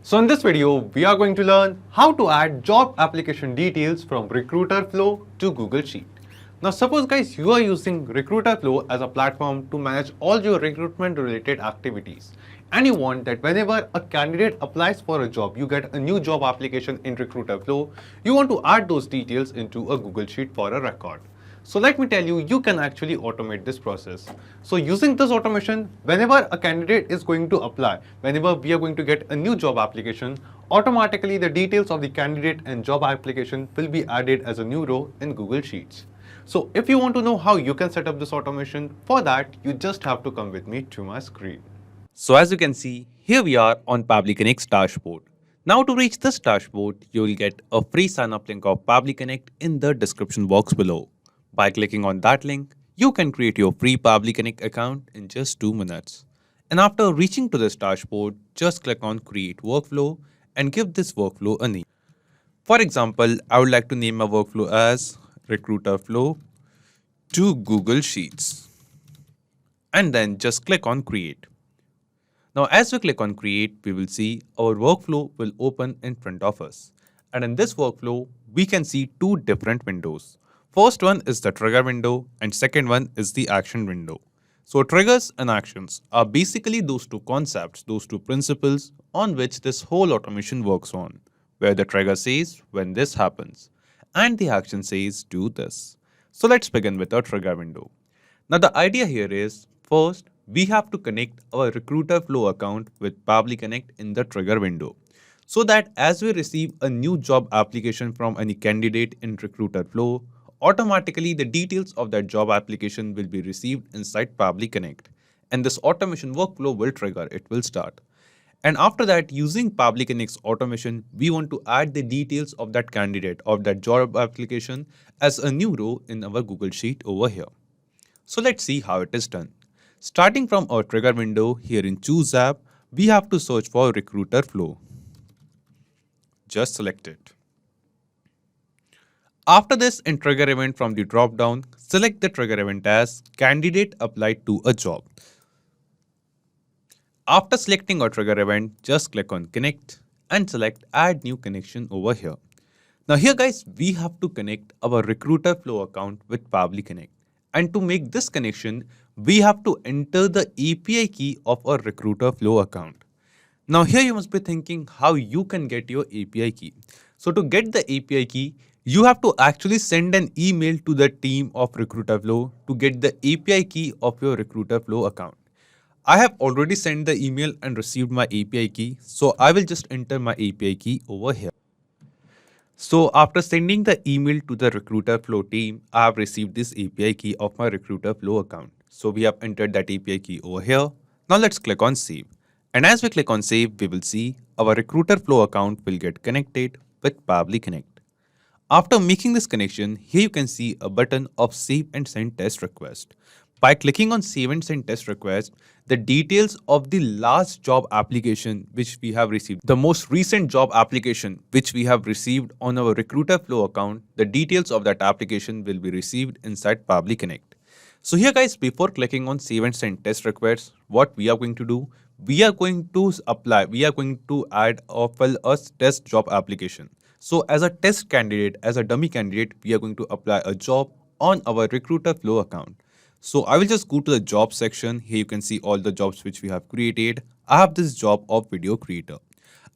So in this video, we are going to learn how to add job application details from Recruiter Flow to Google Sheet. Now suppose guys you are using Recruiter Flow as a platform to manage all your recruitment related activities and you want that whenever a candidate applies for a job, you get a new job application in Recruiter Flow, you want to add those details into a Google Sheet for a record. So let me tell you, you can actually automate this process. So using this automation, whenever a candidate is going to apply, whenever we are going to get a new job application, automatically the details of the candidate and job application will be added as a new row in Google Sheets. So if you want to know how you can set up this automation, for that, you just have to come with me to my screen. So as you can see, here we are on Pabbly Connect's dashboard. Now to reach this dashboard, you will get a free sign up link of Pabbly Connect in the description box below. By clicking on that link, you can create your free Pabbly Connect account in just 2 minutes. And after reaching to this dashboard, just click on Create Workflow and give this workflow a name. For example, I would like to name my workflow as Recruiter Flow to Google Sheets. And then just click on Create. Now as we click on Create, we will see our workflow will open in front of us. And in this workflow, we can see two different windows. First one is the trigger window and second one is the action window. So triggers and actions are basically those two concepts, those two principles on which this whole automation works on, where the trigger says when this happens and the action says do this. So let's begin with our trigger window. Now the idea here is first we have to connect our Recruiter Flow account with Pabbly Connect in the trigger window, so that as we receive a new job application from any candidate in Recruiter Flow, automatically the details of that job application will be received inside Pabbly Connect. And this automation workflow will trigger, it will start. And after that, using Pabbly Connect's automation, we want to add the details of that candidate, of that job application as a new row in our Google Sheet over here. So let's see how it is done. Starting from our trigger window here in Choose App, we have to search for Recruiter Flow. Just select it. After this, in trigger event from the drop down, select the trigger event as candidate applied to a job. After selecting our trigger event, just click on connect and select add new connection over here. Now here guys, we have to connect our Recruiter Flow account with Pabbly Connect. And to make this connection, we have to enter the API key of our Recruiter Flow account. Now here you must be thinking how you can get your API key. So to get the API key, you have to actually send an email to the team of Recruiter Flow to get the API key of your Recruiter Flow account. I have already sent the email and received my API key, so I will just enter my API key over here. So after sending the email to the Recruiter Flow team, I have received this API key of my Recruiter Flow account. So we have entered that API key over here. Now let's click on save. And as we click on save, we will see our Recruiter Flow account will get connected with Pabbly Connect. After making this connection, here you can see a button of Save and Send Test Request. By clicking on Save and Send Test Request, the details of the last job application which we have received, the most recent job application which we have received on our Recruiter Flow account, the details of that application will be received inside Pabbly Connect. So here guys, before clicking on Save and Send Test Requests, what we are going to do, we are going to add a test job application. So as a test candidate, as a dummy candidate, we are going to apply a job on our Recruiter Flow account. So I will just go to the job section. Here you can see all the jobs which we have created. I have this job of video creator.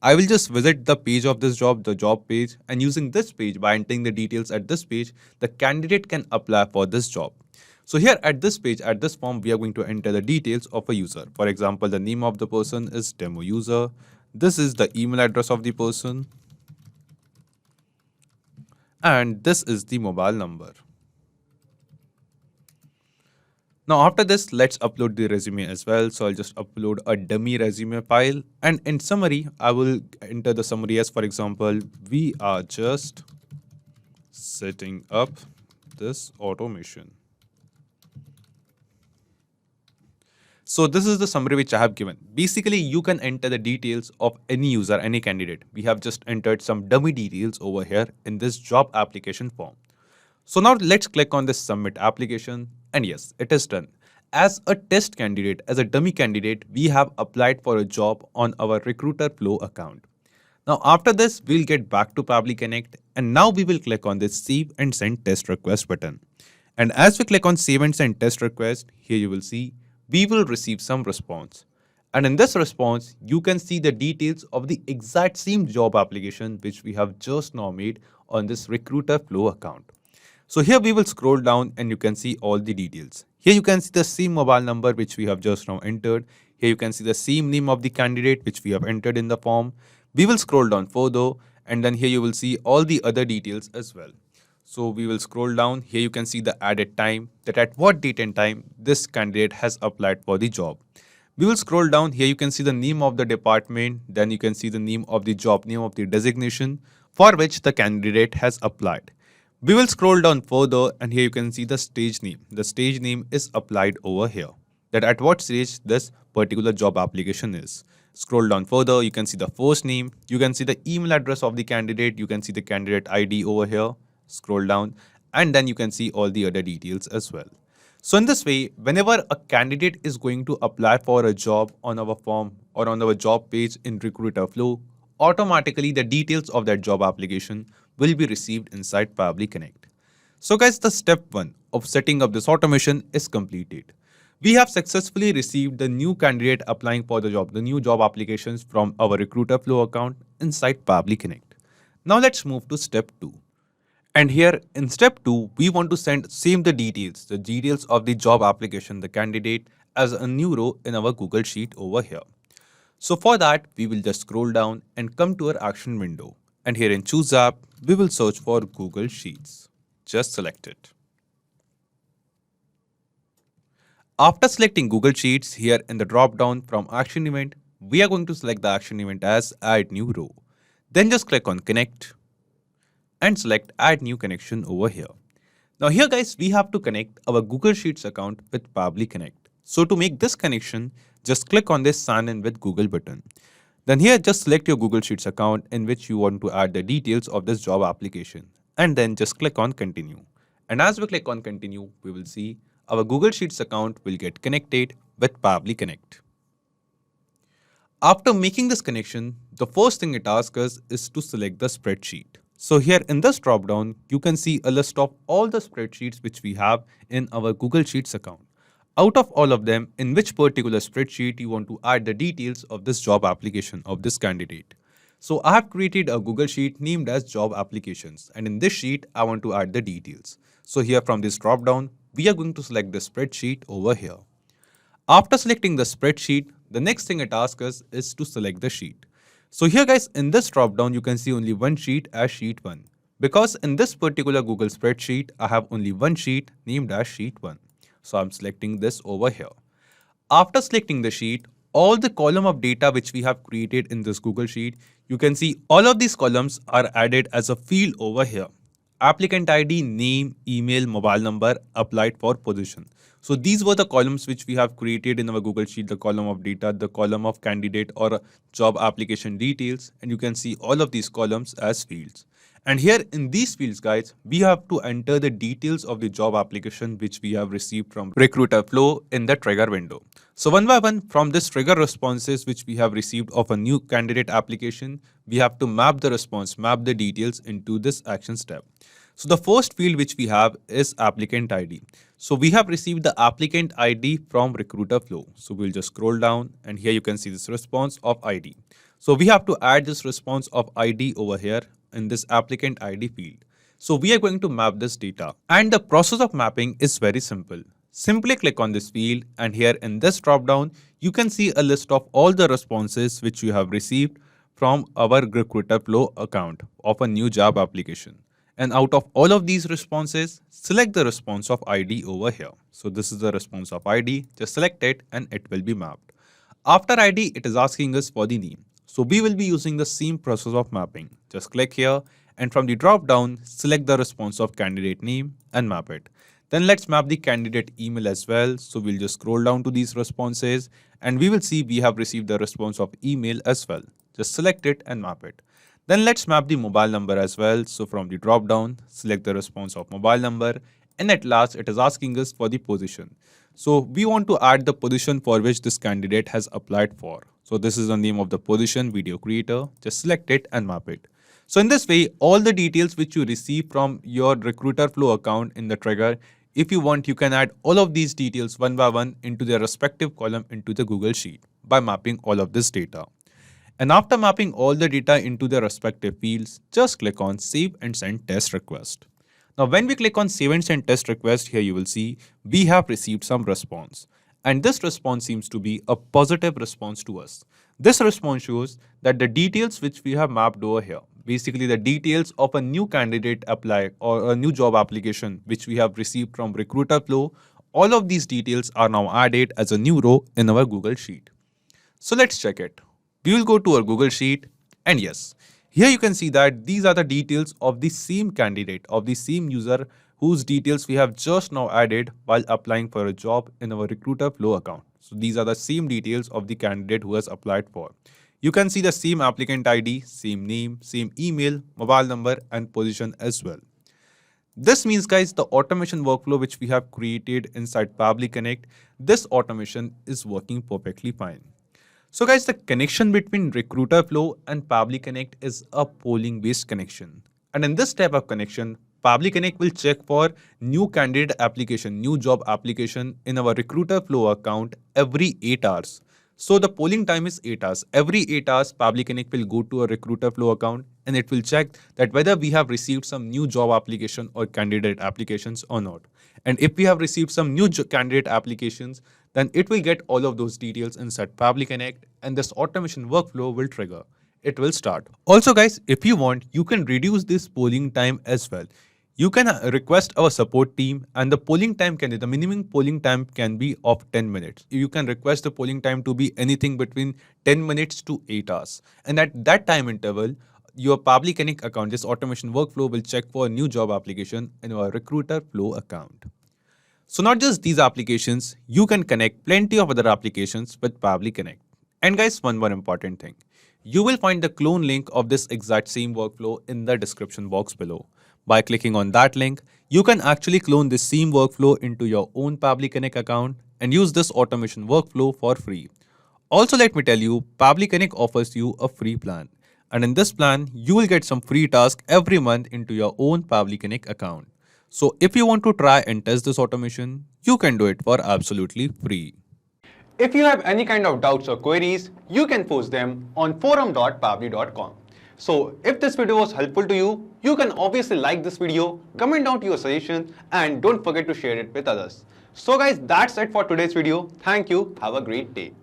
I will just visit the page of this job, the job page, and using this page, by entering the details at this page, the candidate can apply for this job. So here at this page, at this form, we are going to enter the details of a user. For example, the name of the person is demo user. This is the email address of the person. And this is the mobile number. Now after this, let's upload the resume as well. So I'll just upload a dummy resume file. And in summary, I will enter the summary as, for example, we are just setting up this automation. So this is the summary which I have given. Basically, you can enter the details of any user, any candidate. We have just entered some dummy details over here in this job application form. So now let's click on this submit application, and yes, it is done. As a test candidate, as a dummy candidate, we have applied for a job on our Recruiter Flow account. Now after this, we'll get back to Pabbly Connect and now we will click on this Save and Send Test Request button. And as we click on Save and Send Test Request, here you will see we will receive some response. And in this response, you can see the details of the exact same job application which we have just now made on this Recruiter Flow account. So here we will scroll down and you can see all the details. Here you can see the same mobile number which we have just now entered. Here you can see the same name of the candidate which we have entered in the form. We will scroll down further and then here you will see all the other details as well. So we will scroll down. Here you can see the added time, that at what date and time this candidate has applied for the job. We will scroll down. Here you can see the name of the department. Then you can see the name of the job, name of the designation for which the candidate has applied. We will scroll down further and here you can see the stage name. The stage name is applied over here, that at what stage this particular job application is. Scroll down further, you can see the first name, you can see the email address of the candidate, you can see the candidate ID over here. Scroll down and then you can see all the other details as well. So in this way, whenever a candidate is going to apply for a job on our form or on our job page in Recruiter Flow, automatically the details of that job application will be received inside Pabbly Connect. So guys, the step 1 of setting up this automation is completed. We have successfully received the new candidate applying for the job, the new job applications from our Recruiter Flow account inside Pabbly Connect. Now let's move to step 2. And here in step 2, we want to save the details of the job application, the candidate, as a new row in our Google Sheet over here. So for that, we will just scroll down and come to our action window. And here in Choose App, we will search for Google Sheets. Just select it. After selecting Google Sheets, here in the drop down from Action Event, we are going to select the action event as Add New Row. Then just click on Connect and select Add New Connection over here. Now here guys, we have to connect our Google Sheets account with Pabbly Connect. So to make this connection, just click on this Sign in with Google button. Then here just select your Google Sheets account in which you want to add the details of this job application. And then just click on Continue. And as we click on Continue, we will see our Google Sheets account will get connected with Pabbly Connect. After making this connection, the first thing it asks us is to select the spreadsheet. So here in this drop down, you can see a list of all the spreadsheets which we have in our Google Sheets account. Out of all of them, in which particular spreadsheet you want to add the details of this job application of this candidate. So I have created a Google Sheet named as Job Applications, and in this sheet, I want to add the details. So here from this drop down, we are going to select the spreadsheet over here. After selecting the spreadsheet, the next thing it asks us is to select the sheet. So here guys, in this drop down, you can see only one sheet as Sheet 1. Because in this particular Google spreadsheet, I have only one sheet named as Sheet 1. So I'm selecting this over here. After selecting the sheet, all the column of data which we have created in this Google Sheet, you can see all of these columns are added as a field over here. Applicant ID, name, email, mobile number, applied for position. So these were the columns which we have created in our Google Sheet, the column of data, the column of candidate or job application details, and you can see all of these columns as fields. And here in these fields, guys, we have to enter the details of the job application which we have received from Recruiter Flow in the trigger window. So one by one, from this trigger responses which we have received of a new candidate application, we have to map the response, map the details into this Actions tab. So the first field which we have is applicant ID. So we have received the applicant ID from Recruiter Flow. So we'll just scroll down and here you can see this response of ID. So we have to add this response of ID over here in this applicant ID field. So we are going to map this data, and the process of mapping is very simple. Simply click on this field and here in this drop down, you can see a list of all the responses which you have received from our Recruiter Flow account of a new job application. And out of all of these responses, select the response of ID over here. So this is the response of ID, just select it and it will be mapped. After ID, it is asking us for the name. So we will be using the same process of mapping. Just click here and from the drop down, select the response of candidate name and map it. Then let's map the candidate email as well. So we'll just scroll down to these responses and we will see we have received the response of email as well. Just select it and map it. Then let's map the mobile number as well. So from the drop down, select the response of mobile number, and at last it is asking us for the position. So we want to add the position for which this candidate has applied for. So this is the name of the position, video creator. Just select it and map it. So in this way, all the details which you receive from your Recruiter Flow account in the trigger, if you want, you can add all of these details one by one into their respective column into the Google Sheet by mapping all of this data. And after mapping all the data into their respective fields, just click on Save and Send Test Request. Now, when we click on Save and Send Test Request, here you will see we have received some response. And this response seems to be a positive response to us. This response shows that the details which we have mapped over here, basically the details of a new candidate apply or a new job application which we have received from Recruiter Flow, all of these details are now added as a new row in our Google Sheet. So let's check it. We will go to our Google Sheet, and yes, here you can see that these are the details of the same candidate, of the same user whose details we have just now added while applying for a job in our Recruiter Flow account. So these are the same details of the candidate who has applied for. You can see the same applicant ID, same name, same email, mobile number and position as well. This means, guys, the automation workflow which we have created inside Pabbly Connect, this automation is working perfectly fine. So guys, the connection between Recruiter Flow and Pabbly Connect is a polling based connection. And in this type of connection, Pabbly Connect will check for new candidate application, new job application in our Recruiter Flow account every 8 hours. So the polling time is 8 hours. Every 8 hours, Pabbly Connect will go to a Recruiter Flow account and it will check that whether we have received some new job application or candidate applications or not. And if we have received some new candidate applications, then it will get all of those details inside Pabbly Connect and this automation workflow will trigger. It will start. Also guys, if you want, you can reduce this polling time as well. You can request our support team and the minimum polling time can be of 10 minutes. You can request the polling time to be anything between 10 minutes to 8 hours. And at that time interval, your Pabbly Connect account, this automation workflow will check for a new job application in our Recruiter Flow account. So not just these applications, you can connect plenty of other applications with Pabbly Connect. And guys, one more important thing. You will find the clone link of this exact same workflow in the description box below. By clicking on that link, you can actually clone this same workflow into your own Pabbly Connect account and use this automation workflow for free. Also, let me tell you, Pabbly Connect offers you a free plan. And in this plan, you will get some free tasks every month into your own Pabbly Connect account. So if you want to try and test this automation, you can do it for absolutely free. If you have any kind of doubts or queries, you can post them on forum.pabbly.com. So if this video was helpful to you, you can obviously like this video, comment down to your suggestions and don't forget to share it with others. So guys, that's it for today's video. Thank you. Have a great day.